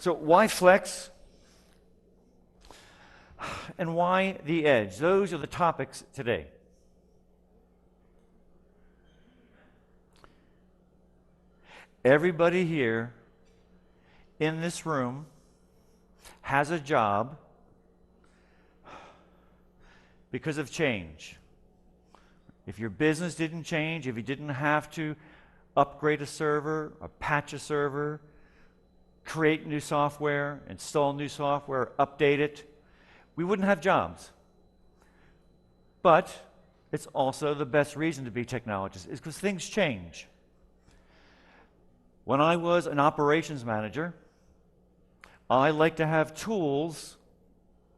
So why Flex? And why the edge? Those are the topics today. Everybody here in this room has a job because of change. If your business didn't change, if you didn't have to upgrade a server, or patch a server, create new software, install new software, update it, we wouldn't have jobs. But it's also the best reason to be technologists, is because things change. When I was an operations manager, I like to have tools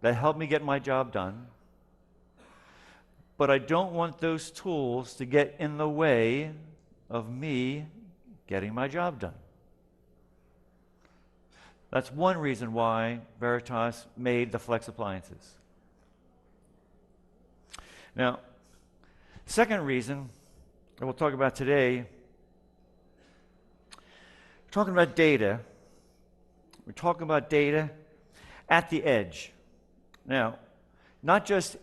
that help me get my job done, but I don't want those tools to get in the way of me getting my job done. That's one reason why Veritas made the Flex Appliances. Now, second reason that we'll talk about today, we're talking about data. We're talking about data at the edge. Now, not just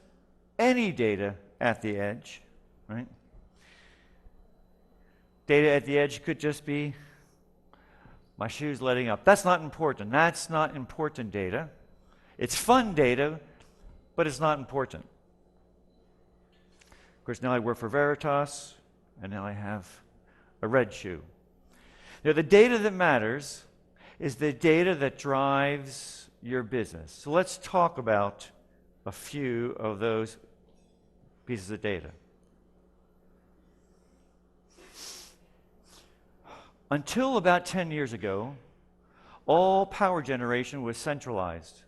any data at the edge, right? Data at the edge could just be my shoes letting up. That's not important. That's not important data. It's fun data, but it's not important. Of course, now I work for Veritas, and now I have a red shoe. Now, the data that matters is the data that drives your business. So let's talk about a few of those pieces of data. Until about 10 years ago, all power generation was centralized.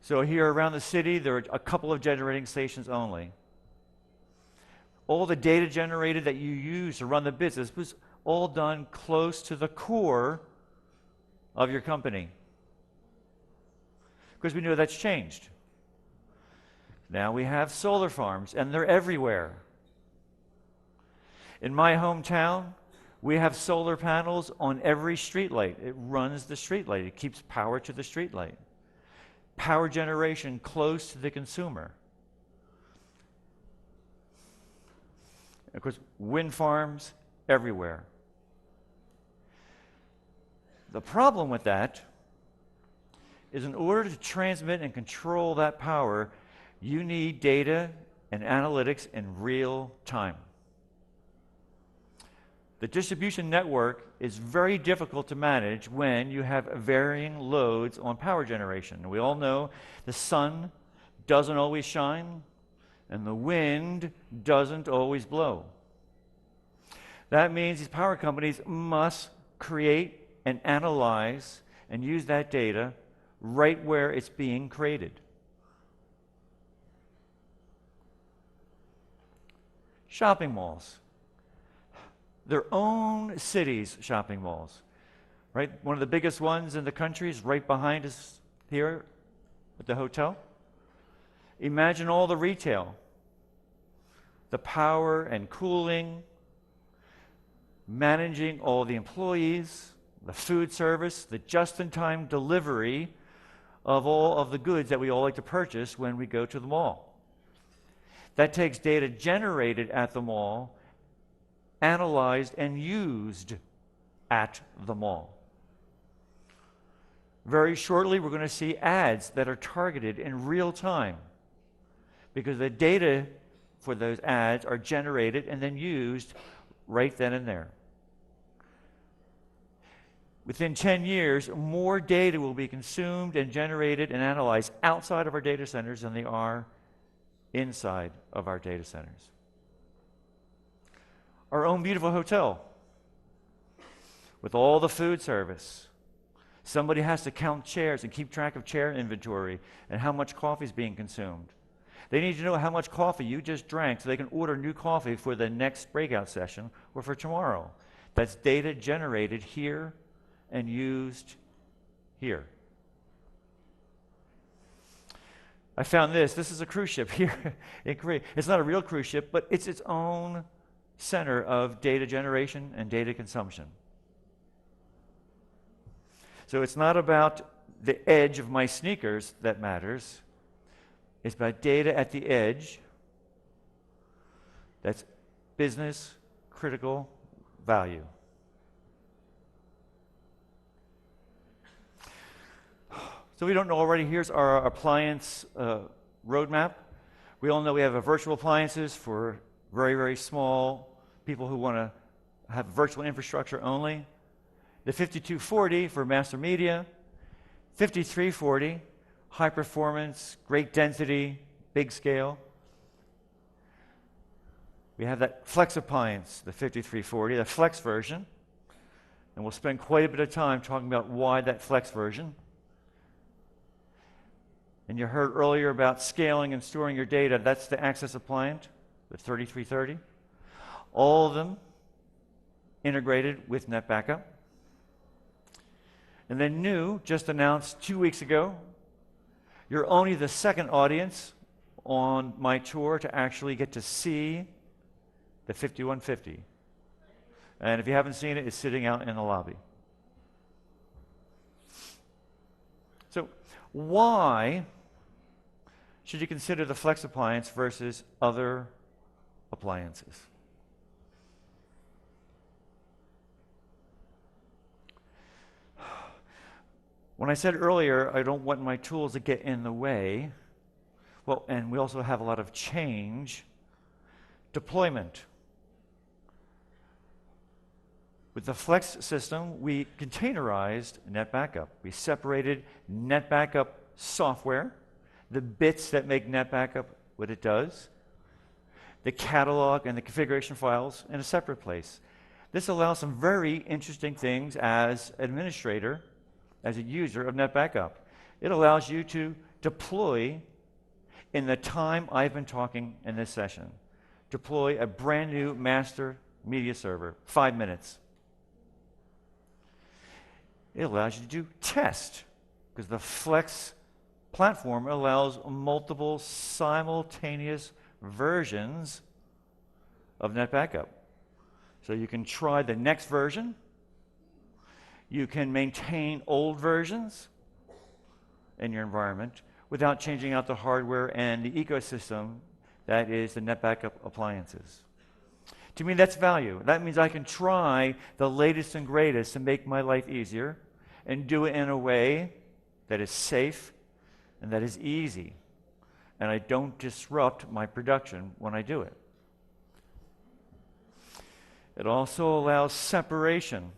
So here around the city, there are a couple of generating stations only. All the data generated that you use to run the business was all done close to the core of your company. Because we know that's changed. Now we have solar farms, and they're everywhere. In my hometown, we have solar panels on every streetlight. It runs the streetlight. It keeps power to the streetlight. Power generation close to the consumer. Of course, wind farms everywhere. The problem with that is in order to transmit and control that power, you need data and analytics in real time. The distribution network is very difficult to manage when you have varying loads on power generation. We all know the sun doesn't always shine, and the wind doesn't always blow. That means these power companies must create and analyze and use that data right where it's being created. Shopping malls. Their own cities' shopping malls, right? One of the biggest ones in the country is right behind us here at the hotel. Imagine all the retail, the power and cooling, managing all the employees, the food service, the just-in-time delivery of all of the goods that we all like to purchase when we go to the mall. That takes data generated at the mall, analyzed and used at the mall. Very shortly, we're going to see ads that are targeted in real time because the data for those ads are generated and then used right then and there. Within 10 years, more data will be consumed and generated and analyzed outside of our data centers than they are inside of our data centers. Our own beautiful hotel with all the food service. Somebody has to count chairs and keep track of chair inventory and how much coffee is being consumed. They need to know how much coffee you just drank so they can order new coffee for the next breakout session or for tomorrow. That's data generated here and used here. I found this. This is a cruise ship here in Korea. It's not a real cruise ship, but it's its own center of data generation and data consumption. So it's not about the edge of my sneakers that matters. It's about data at the edge that's business critical value. So we don't know already, here's our appliance roadmap. We all know we have virtual appliances for very, very small people who want to have virtual infrastructure only. The 5240 for master media. 5340, high performance, great density, big scale. We have that Flex Appliance, the 5340, the Flex version. And we'll spend quite a bit of time talking about why that Flex version. And you heard earlier about scaling and storing your data. That's the Access Appliance, the 3330. All of them integrated with NetBackup. And then new, just announced 2 weeks ago, you're only the second audience on my tour to actually get to see the 5150. And if you haven't seen it, it's sitting out in the lobby. So why should you consider the Flex Appliance versus other appliances? When I said earlier, I don't want my tools to get in the way, well, and we also have a lot of change, deployment. With the Flex system, we containerized NetBackup. We separated NetBackup software, the bits that make NetBackup what it does, the catalog and the configuration files in a separate place. This allows some very interesting things as administrator, as a user of NetBackup. It allows you to deploy in the time I've been talking in this session. Deploy a brand new master media server, 5 minutes. It allows you to do test, because the Flex platform allows multiple simultaneous versions of NetBackup. So you can try the next version. You can maintain old versions in your environment without changing out the hardware and the ecosystem that is the NetBackup appliances. To me, that's value. That means I can try the latest and greatest to make my life easier and do it in a way that is safe and that is easy. And I don't disrupt my production when I do it. It also allows separation.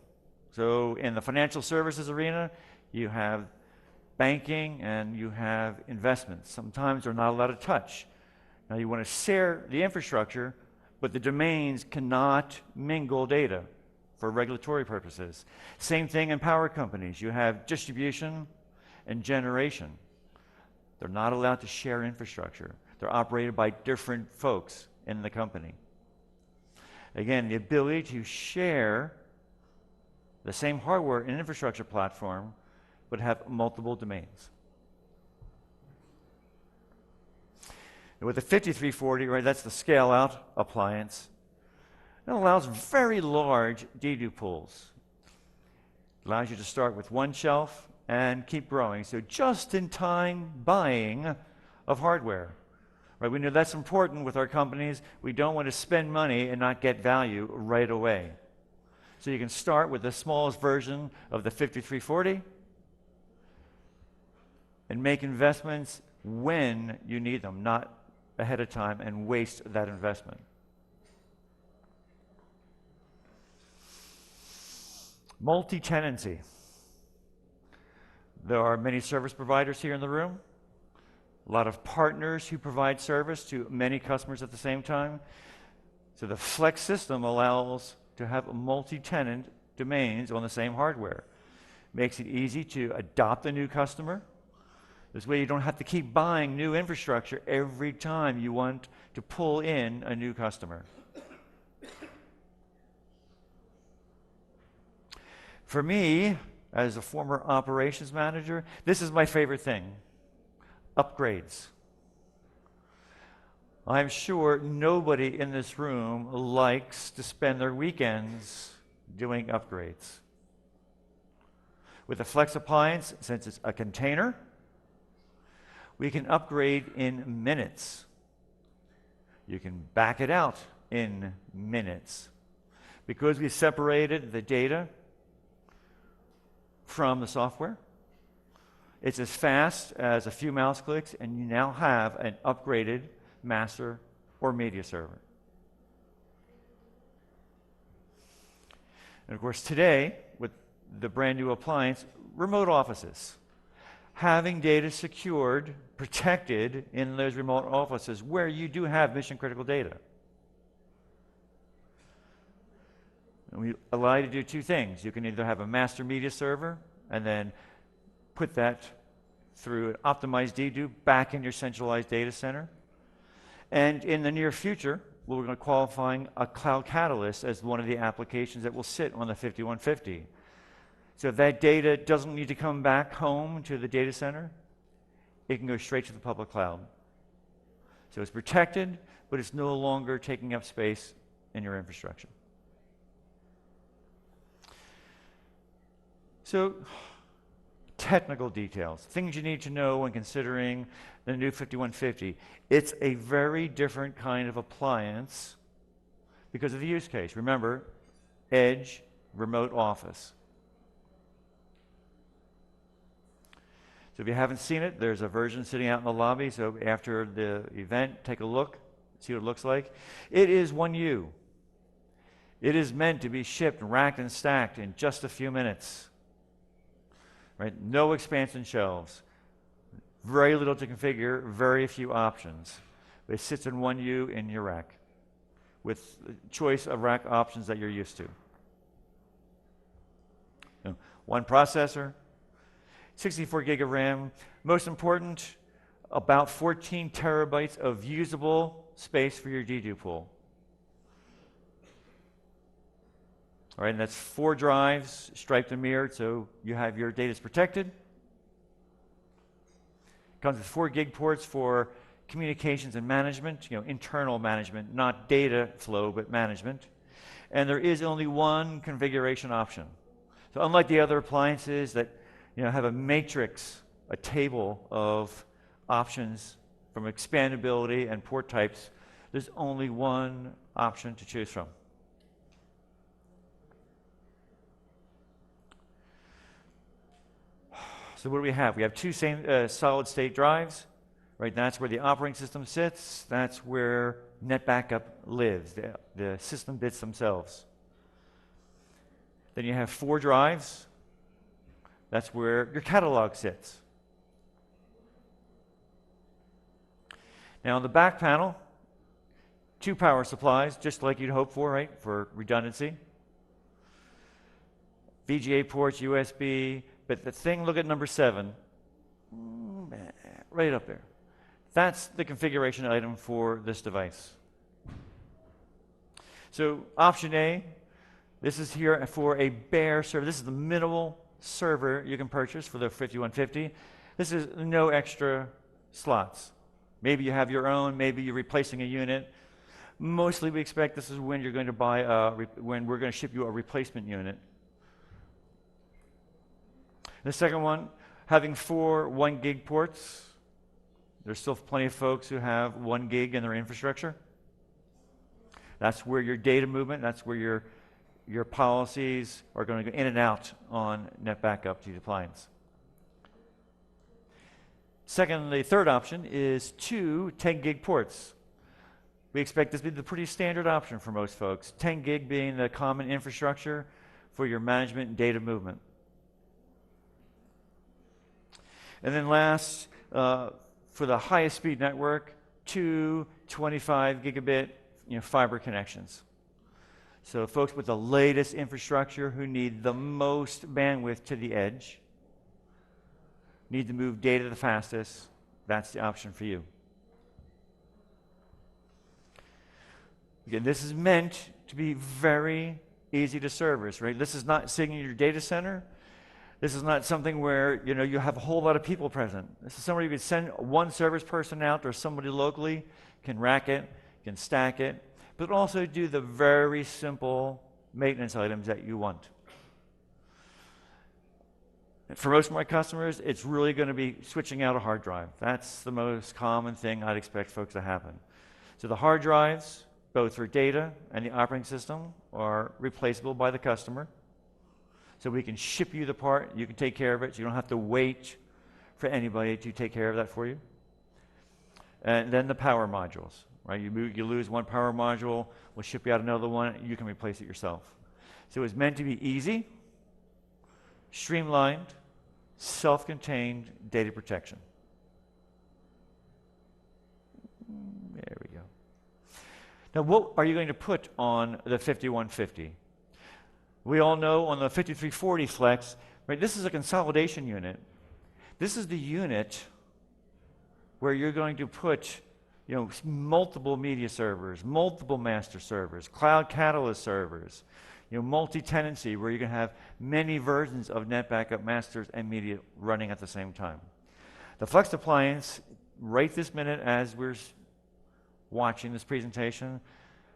So in the financial services arena, you have banking and you have investments. Sometimes they're not allowed to touch. Now you want to share the infrastructure, but the domains cannot mingle data for regulatory purposes. Same thing in power companies. You have distribution and generation. They're not allowed to share infrastructure. They're operated by different folks in the company. Again, the ability to share the same hardware and infrastructure platform but have multiple domains. And with the 5340, right, that's the scale-out appliance. It allows very large dedupe pools. It allows you to start with one shelf and keep growing. So just-in-time buying of hardware. Right, we know that's important with our companies. We don't want to spend money and not get value right away. So you can start with the smallest version of the 5340 and make investments when you need them, not ahead of time and waste that investment. Multi-tenancy. There are many service providers here in the room, a lot of partners who provide service to many customers at the same time. So the Flex system allows to have multi-tenant domains on the same hardware. Makes it easy to adopt a new customer. This way you don't have to keep buying new infrastructure every time you want to pull in a new customer. For me, as a former operations manager, this is my favorite thing: upgrades. I'm sure nobody in this room likes to spend their weekends doing upgrades. With a Flex Appliance, since it's a container, we can upgrade in minutes. You can back it out in minutes. Because we separated the data from the software, it's as fast as a few mouse clicks, and you now have an upgraded master or media server. And of course, today, with the brand new appliance, remote offices. Having data secured, protected in those remote offices where you do have mission critical data. And we allow you to do two things. You can either have a master media server and then put that through an optimized dedo back in your centralized data center. And in the near future, we're going to qualifying a Cloud Catalyst as one of the applications that will sit on the 5150. So if that data doesn't need to come back home to the data center, it can go straight to the public cloud. So it's protected, but it's no longer taking up space in your infrastructure. So, technical details, things you need to know when considering the new 5150. It's a very different kind of appliance because of the use case. Remember, edge, remote office. So if you haven't seen it, there's a version sitting out in the lobby, so after the event, take a look, see what it looks like. It is 1U. It is meant to be shipped, racked, and stacked in just a few minutes. Right? No expansion shelves, very little to configure, very few options. But it sits in 1U in your rack with a choice of rack options that you're used to. You know, one processor, 64 gig of RAM. Most important, about 14 terabytes of usable space for your dedo pool. All right, and that's 4 drives, striped and mirrored, so you have your data's protected. Comes with 4 gig ports for communications and management, internal management, not data flow, but management. And there is only one configuration option. So unlike the other appliances that have a matrix, a table of options from expandability and port types, there's only one option to choose from. So what do we have? We have 2 same solid-state drives, right? That's where the operating system sits. That's where net backup lives, the system bits themselves. Then you have 4 drives. That's where your catalog sits. Now on the back panel, 2 power supplies, just like you'd hope for, right? For redundancy. VGA ports, USB. But the thing, look at number 7, right up there. That's the configuration item for this device. So option A, this is here for a bare server. This is the minimal server you can purchase for the 5150. This is no extra slots. Maybe you have your own, maybe you're replacing a unit. Mostly we expect this is when you're going to buy, when we're going to ship you a replacement unit. The second one, having 4 1 gig ports. There's still plenty of folks who have 1 gig in their infrastructure. That's where your data movement, that's where your policies are going to go in and out on net backup to the appliance. Second, the third option is 2 10 gig ports. We expect this to be the pretty standard option for most folks. 10 gig being the common infrastructure for your management and data movement. And then last, for the highest speed network, 2 25 gigabit fiber connections. So folks with the latest infrastructure who need the most bandwidth to the edge, need to move data the fastest, that's the option for you. Again, this is meant to be very easy to service, right? This is not sitting in your data center. This is not something where you have a whole lot of people present. This is somewhere you can send one service person out or somebody locally, can rack it, can stack it, but also do the very simple maintenance items that you want. For most of my customers, it's really going to be switching out a hard drive. That's the most common thing I'd expect folks to happen. So the hard drives, both for data and the operating system, are replaceable by the customer. So we can ship you the part, you can take care of it, so you don't have to wait for anybody to take care of that for you. And then the power modules, right? You lose one power module, we'll ship you out another one, you can replace it yourself. So it's meant to be easy, streamlined, self-contained data protection. There we go. Now, what are you going to put on the 5150? We all know on the 5340 Flex, right, this is a consolidation unit. This is the unit where you're going to put, multiple media servers, multiple master servers, cloud catalyst servers, multi-tenancy, where you're going to have many versions of NetBackup masters and media running at the same time. The Flex Appliance, right this minute as we're watching this presentation,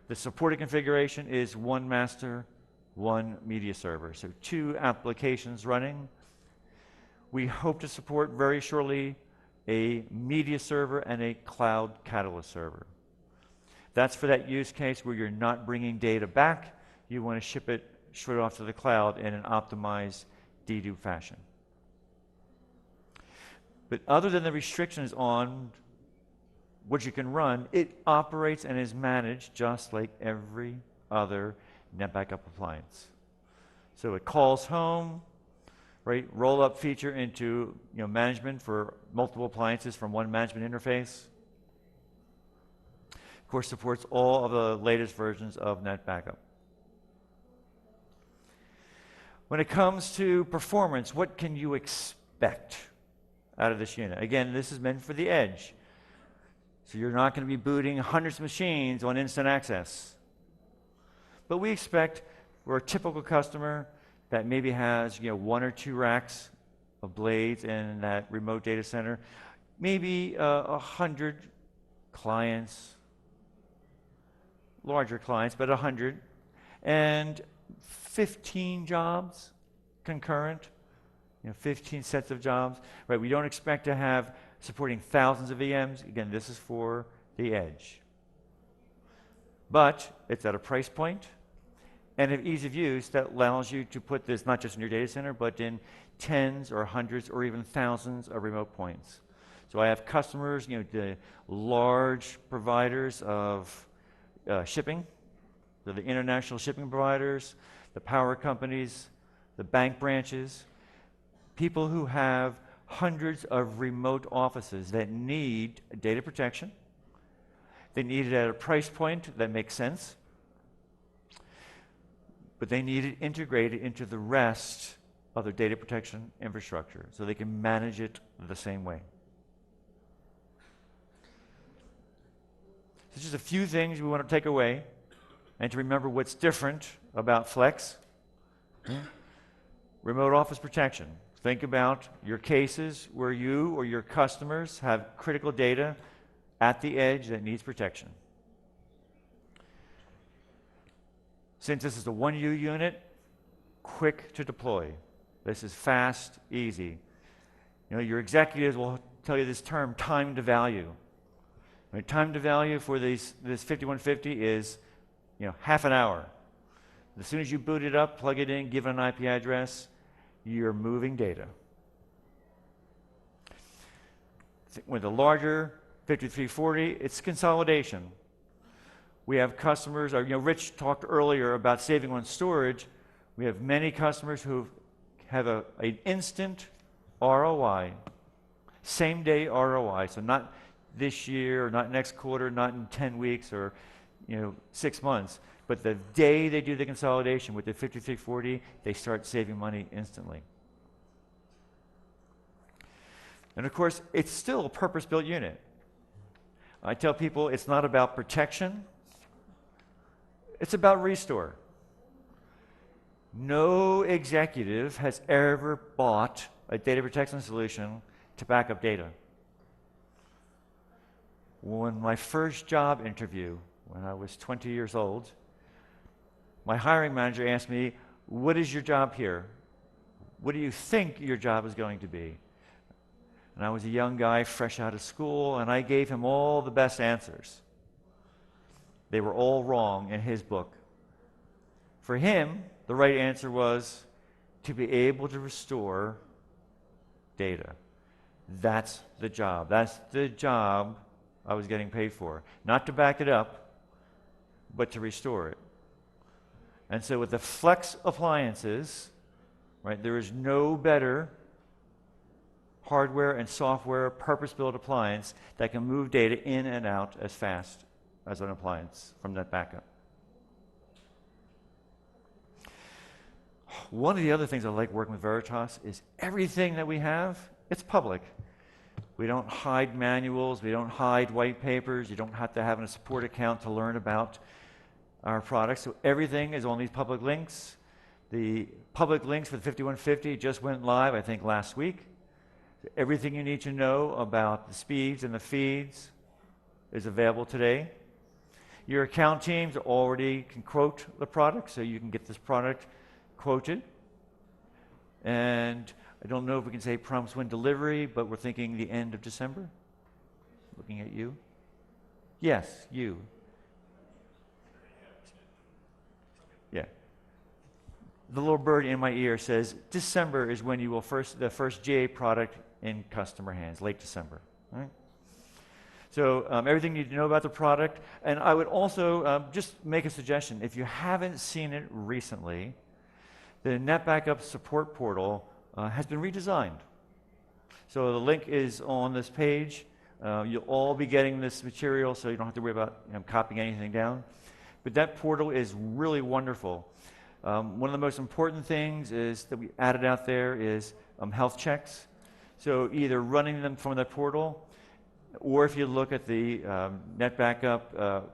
the supported configuration is one master, one media server. So 2 applications running. We hope to support very shortly a media server and a cloud catalyst server. That's for that use case where you're not bringing data back. You want to ship it straight off to the cloud in an optimized dedupe fashion. But other than the restrictions on what you can run, it operates and is managed just like every other NetBackup appliance. So it calls home, right? Roll-up feature into management for multiple appliances from one management interface. Of course, supports all of the latest versions of NetBackup. When it comes to performance, what can you expect out of this unit? Again, this is meant for the edge. So you're not going to be booting hundreds of machines on instant access. But we expect for a typical customer that maybe has 1 or 2 racks of blades in that remote data center, maybe 100 clients, larger clients, but 100, and 15 jobs concurrent, 15 sets of jobs, right? We don't expect to have supporting thousands of VMs. Again, this is for the edge. But it's at a price point and an ease of use that allows you to put this not just in your data center, but in tens or hundreds or even thousands of remote points. So I have customers, the large providers of shipping, so the international shipping providers, the power companies, the bank branches, people who have hundreds of remote offices that need data protection. They need it at a price point that makes sense, but they need it integrated into the rest of their data protection infrastructure so they can manage it the same way. So just a few things we want to take away and to remember what's different about Flex. Remote office protection. Think about your cases where you or your customers have critical data at the edge that needs protection. Since this is a 1U unit, quick to deploy. This is fast, easy. Your executives will tell you this term, time to value. Right? Time to value for this 5150 is half an hour. As soon as you boot it up, plug it in, give it an IP address, you're moving data. With a larger 5340, it's consolidation. We have customers, Rich talked earlier about saving on storage. We have many customers who have an instant ROI, same-day ROI, so not this year or not next quarter, not in 10 weeks or 6 months, but the day they do the consolidation with the 5340, they start saving money instantly. And of course, it's still a purpose-built unit. I tell people it's not about protection, it's about restore. No executive has ever bought a data protection solution to back up data. When my first job interview, when I was 20 years old, my hiring manager asked me, "What is your job here? What do you think your job is going to be? And I was a young guy fresh out of school, and I gave him all the best answers. They were all wrong in his book. For him, the right answer was to be able to restore data. That's the job. That's the job I was getting paid for. Not to back it up, but to restore it. And so with the Flex appliances, right, there is no better hardware and software purpose-built appliance that can move data in and out as fast as an appliance from that backup. One of the other things I like working with Veritas is everything that we have, it's public. We don't hide manuals, we don't hide white papers, you don't have to have a support account to learn about our products. So everything is on these public links. The public links for the 5150 just went live, I think, last week. Everything you need to know about the speeds and the feeds is available today. Your account teams already can quote the product, so you can get this product quoted. And I don't know if we can say promise win delivery, but we're thinking the end of December. Looking at you. Yes, you. Yeah. The little bird in my ear says December is when you will the first GA product in customer hands, late December. All right? So everything you need to know about the product. And I would also just make a suggestion. If you haven't seen it recently, the NetBackup support portal has been redesigned. So the link is on this page. You'll all be getting this material, so you don't have to worry about copying anything down. But that portal is really wonderful. One of the most important things is that we added out there is health checks. So either running them from the portal, or if you look at the NetBackup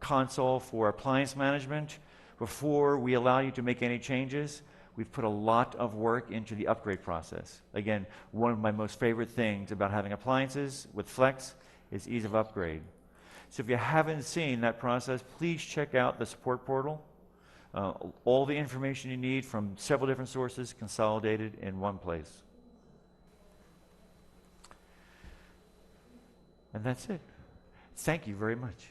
console for appliance management, before we allow you to make any changes, we've put a lot of work into the upgrade process. Again, one of my most favorite things about having appliances with Flex is ease of upgrade. So if you haven't seen that process, please check out the support portal. All the information you need from several different sources consolidated in one place. And that's it. Thank you very much.